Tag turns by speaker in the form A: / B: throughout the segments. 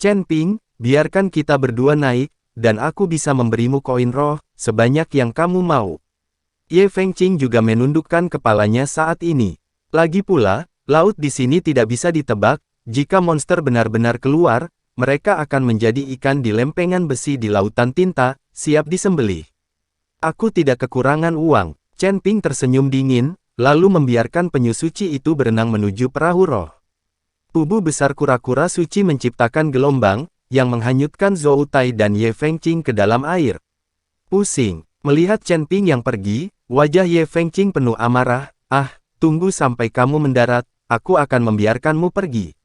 A: Chen Ping, biarkan kita berdua naik, dan aku bisa memberimu koin roh, sebanyak yang kamu mau. Ye Fengqing juga menundukkan kepalanya saat ini. Lagi pula, laut di sini tidak bisa ditebak, jika monster benar-benar keluar, mereka akan menjadi ikan di lempengan besi di lautan tinta, siap disembelih. Aku tidak kekurangan uang. Chen Ping tersenyum dingin, lalu membiarkan penyu suci itu berenang menuju perahu roh. Tubuh besar kura-kura suci menciptakan gelombang, yang menghanyutkan Zhou Tai dan Ye Fengqing ke dalam air. Pusing, melihat Chen Ping yang pergi, wajah Ye Fengqing penuh amarah. Tunggu sampai kamu mendarat, aku akan membiarkanmu pergi.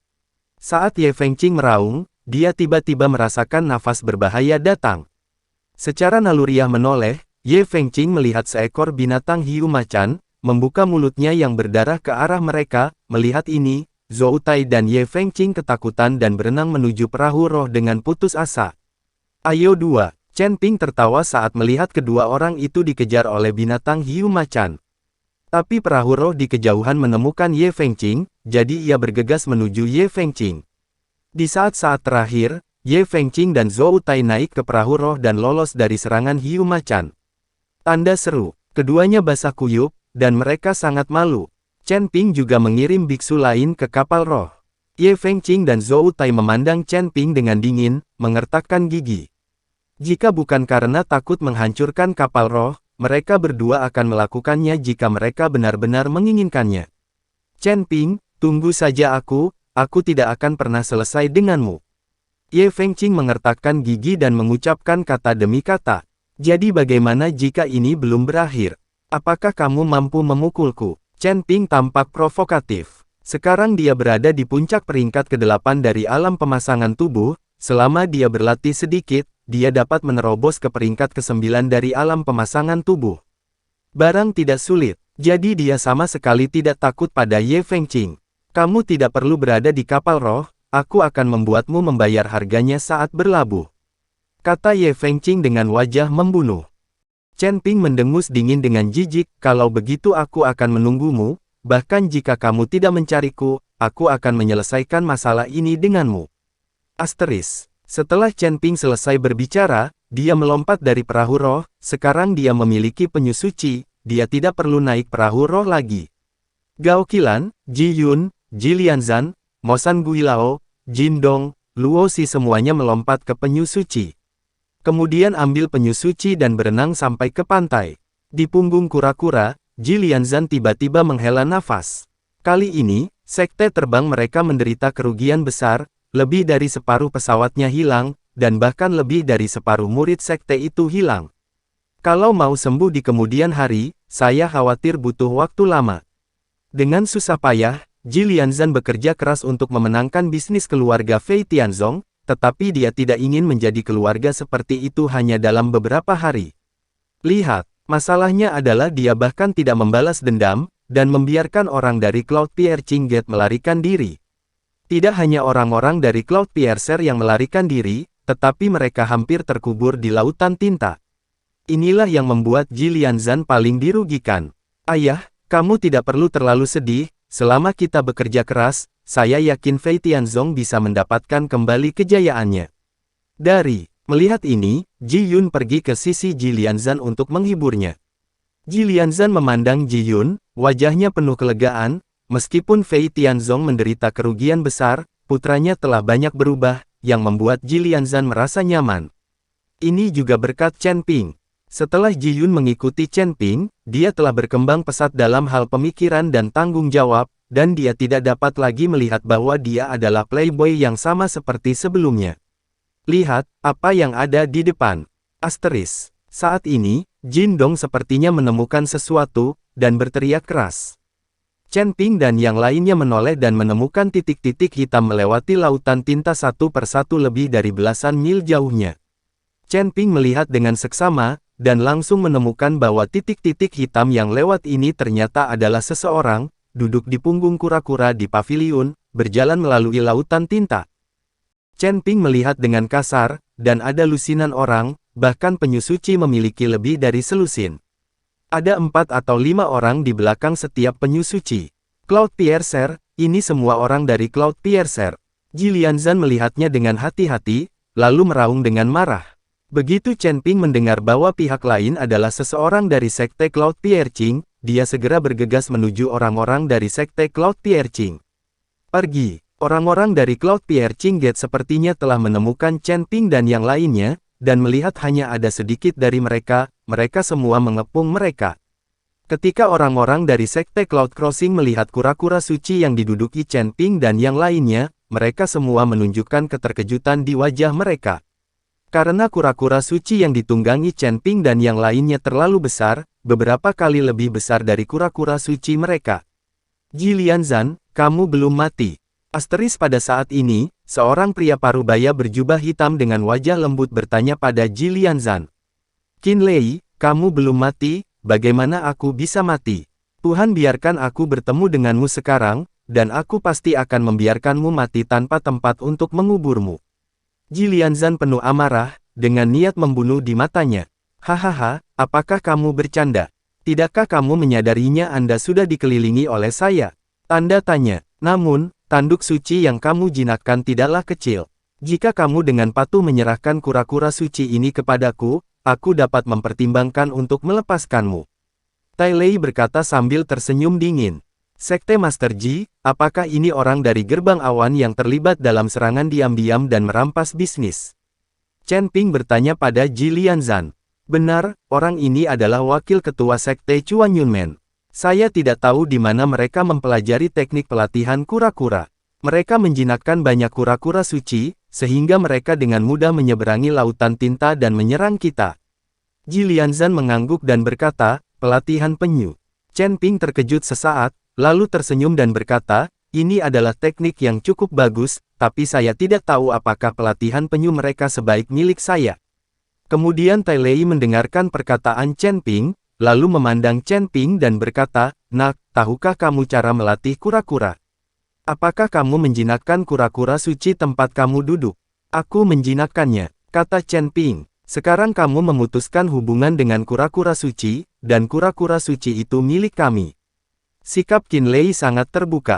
A: Saat Ye Fengqing meraung, dia tiba-tiba merasakan nafas berbahaya datang. Secara naluriah menoleh, Ye Fengqing melihat seekor binatang hiu macan, membuka mulutnya yang berdarah ke arah mereka. Melihat ini, Zhou Tai dan Ye Fengqing ketakutan dan berenang menuju perahu roh dengan putus asa. Ayo dua, Chen Ping tertawa saat melihat kedua orang itu dikejar oleh binatang hiu macan. Tapi perahu roh di kejauhan menemukan Ye Fengqing, jadi ia bergegas menuju Ye Fengqing. Di saat-saat terakhir, Ye Fengqing dan Zhou Tai naik ke perahu roh dan lolos dari serangan hiu macan. Tanda seru, keduanya basah kuyup, dan mereka sangat malu. Chen Ping juga mengirim biksu lain ke kapal roh. Ye Fengqing dan Zhou Tai memandang Chen Ping dengan dingin, mengertakkan gigi. Jika bukan karena takut menghancurkan kapal roh, mereka berdua akan melakukannya jika mereka benar-benar menginginkannya. Chen Ping, tunggu saja aku tidak akan pernah selesai denganmu. Ye Fengqing mengertakkan gigi dan mengucapkan kata demi kata. Jadi bagaimana jika ini belum berakhir? Apakah kamu mampu memukulku? Chen Ping tampak provokatif. Sekarang dia berada di puncak peringkat ke-8 dari alam pemasangan tubuh. Selama dia berlatih sedikit, dia dapat menerobos ke peringkat ke-9 dari alam pemasangan tubuh. Barang tidak sulit, jadi dia sama sekali tidak takut pada Ye Fengqing. Kamu tidak perlu berada di kapal roh, aku akan membuatmu membayar harganya saat berlabuh. Kata Ye Fengqing dengan wajah membunuh. Chen Ping mendengus dingin dengan jijik, kalau begitu aku akan menunggumu, bahkan jika kamu tidak mencariku, aku akan menyelesaikan masalah ini denganmu. Setelah Chen Ping selesai berbicara, dia melompat dari perahu roh, sekarang dia memiliki penyu suci, dia tidak perlu naik perahu roh lagi. Gao Qilan, Ji Yun, Ji Lianzan, Mo San Guilao, Jin Dong, Luo Xi semuanya melompat ke penyu suci. Kemudian ambil penyu suci dan berenang sampai ke pantai. Di punggung kura-kura, Ji Lianzan tiba-tiba menghela nafas. Kali ini, sekte terbang mereka menderita kerugian besar, lebih dari separuh pesawatnya hilang, dan bahkan lebih dari separuh murid sekte itu hilang. Kalau mau sembuh di kemudian hari, saya khawatir butuh waktu lama. Dengan susah payah, Ji Lianzan bekerja keras untuk memenangkan bisnis keluarga Fei Tianzong, tetapi dia tidak ingin menjadi keluarga seperti itu hanya dalam beberapa hari. Lihat, masalahnya adalah dia bahkan tidak membalas dendam, dan membiarkan orang dari Cloud Piercing Gate melarikan diri. Tidak hanya orang-orang dari Cloud Piercer yang melarikan diri, tetapi mereka hampir terkubur di lautan tinta. Inilah yang membuat Ji Lianzan paling dirugikan. Ayah, kamu tidak perlu terlalu sedih, selama kita bekerja keras, saya yakin Fei Tianzong bisa mendapatkan kembali kejayaannya. Melihat ini, Ji Yun pergi ke sisi Ji Lianzan untuk menghiburnya. Ji Lianzan memandang Ji Yun, wajahnya penuh kelegaan, meskipun Fei Tianzong menderita kerugian besar, putranya telah banyak berubah, yang membuat Ji Lianzan merasa nyaman. Ini juga berkat Chen Ping. Setelah Ji Yun mengikuti Chen Ping, dia telah berkembang pesat dalam hal pemikiran dan tanggung jawab, dan dia tidak dapat lagi melihat bahwa dia adalah playboy yang sama seperti sebelumnya. Lihat, apa yang ada di depan. Saat ini, Jin Dong sepertinya menemukan sesuatu, dan berteriak keras. Chen Ping dan yang lainnya menoleh dan menemukan titik-titik hitam melewati lautan tinta satu persatu lebih dari belasan mil jauhnya. Chen Ping melihat dengan seksama, dan langsung menemukan bahwa titik-titik hitam yang lewat ini ternyata adalah seseorang, duduk di punggung kura-kura di paviliun, berjalan melalui lautan tinta. Chen Ping melihat dengan kasar, dan ada lusinan orang, bahkan penyu suci memiliki lebih dari selusin. Ada 4 atau 5 orang di belakang setiap penyu suci. Cloud Piercer, ini semua orang dari Cloud Piercer. Jilianzan melihatnya dengan hati-hati, lalu meraung dengan marah. Begitu Chen Ping mendengar bahwa pihak lain adalah seseorang dari Sekte Cloud Piercing, dia segera bergegas menuju orang-orang dari Sekte Cloud Piercing. Pergi, orang-orang dari Cloud Piercing Gate sepertinya telah menemukan Chen Ping dan yang lainnya, dan melihat hanya ada sedikit dari mereka, mereka semua mengepung mereka. Ketika orang-orang dari Sekte Cloud Crossing melihat kura-kura suci yang diduduki Chen Ping dan yang lainnya, mereka semua menunjukkan keterkejutan di wajah mereka. Karena kura-kura suci yang ditunggangi Chen Ping dan yang lainnya terlalu besar, beberapa kali lebih besar dari kura-kura suci mereka. Jilianzan, kamu belum mati. Asteris pada saat ini, seorang pria parubaya berjubah hitam dengan wajah lembut bertanya pada Jilianzan. Qin Lei, kamu belum mati, bagaimana aku bisa mati? Tuhan biarkan aku bertemu denganmu sekarang, dan aku pasti akan membiarkanmu mati tanpa tempat untuk menguburmu. Jilianzan penuh amarah, dengan niat membunuh di matanya. Hahaha, apakah kamu bercanda? Tidakkah kamu menyadarinya Anda sudah dikelilingi oleh saya? Tanda tanya. Namun, tanduk suci yang kamu jinakkan tidaklah kecil. Jika kamu dengan patuh menyerahkan kura-kura suci ini kepadaku, aku dapat mempertimbangkan untuk melepaskanmu. Tai Lei berkata sambil tersenyum dingin. Sekte Master Ji, apakah ini orang dari gerbang awan yang terlibat dalam serangan diam-diam dan merampas bisnis? Chen Ping bertanya pada Jilianzan. Benar, orang ini adalah wakil ketua Sekte Chuan Yunmen. Saya tidak tahu di mana mereka mempelajari teknik pelatihan kura-kura. Mereka menjinakkan banyak kura-kura suci, sehingga mereka dengan mudah menyeberangi lautan tinta dan menyerang kita. Jilianzan mengangguk dan berkata, pelatihan penyu. Chen Ping terkejut sesaat, lalu tersenyum dan berkata, ini adalah teknik yang cukup bagus, tapi saya tidak tahu apakah pelatihan penyu mereka sebaik milik saya. Kemudian Tai Lei mendengarkan perkataan Chen Ping, lalu memandang Chen Ping dan berkata, Nak, tahukah kamu cara melatih kura-kura? Apakah kamu menjinakkan kura-kura suci tempat kamu duduk? Aku menjinakkannya, kata Chen Ping. Sekarang kamu memutuskan hubungan dengan kura-kura suci, dan kura-kura suci itu milik kami. Sikap Qin Lei sangat terbuka.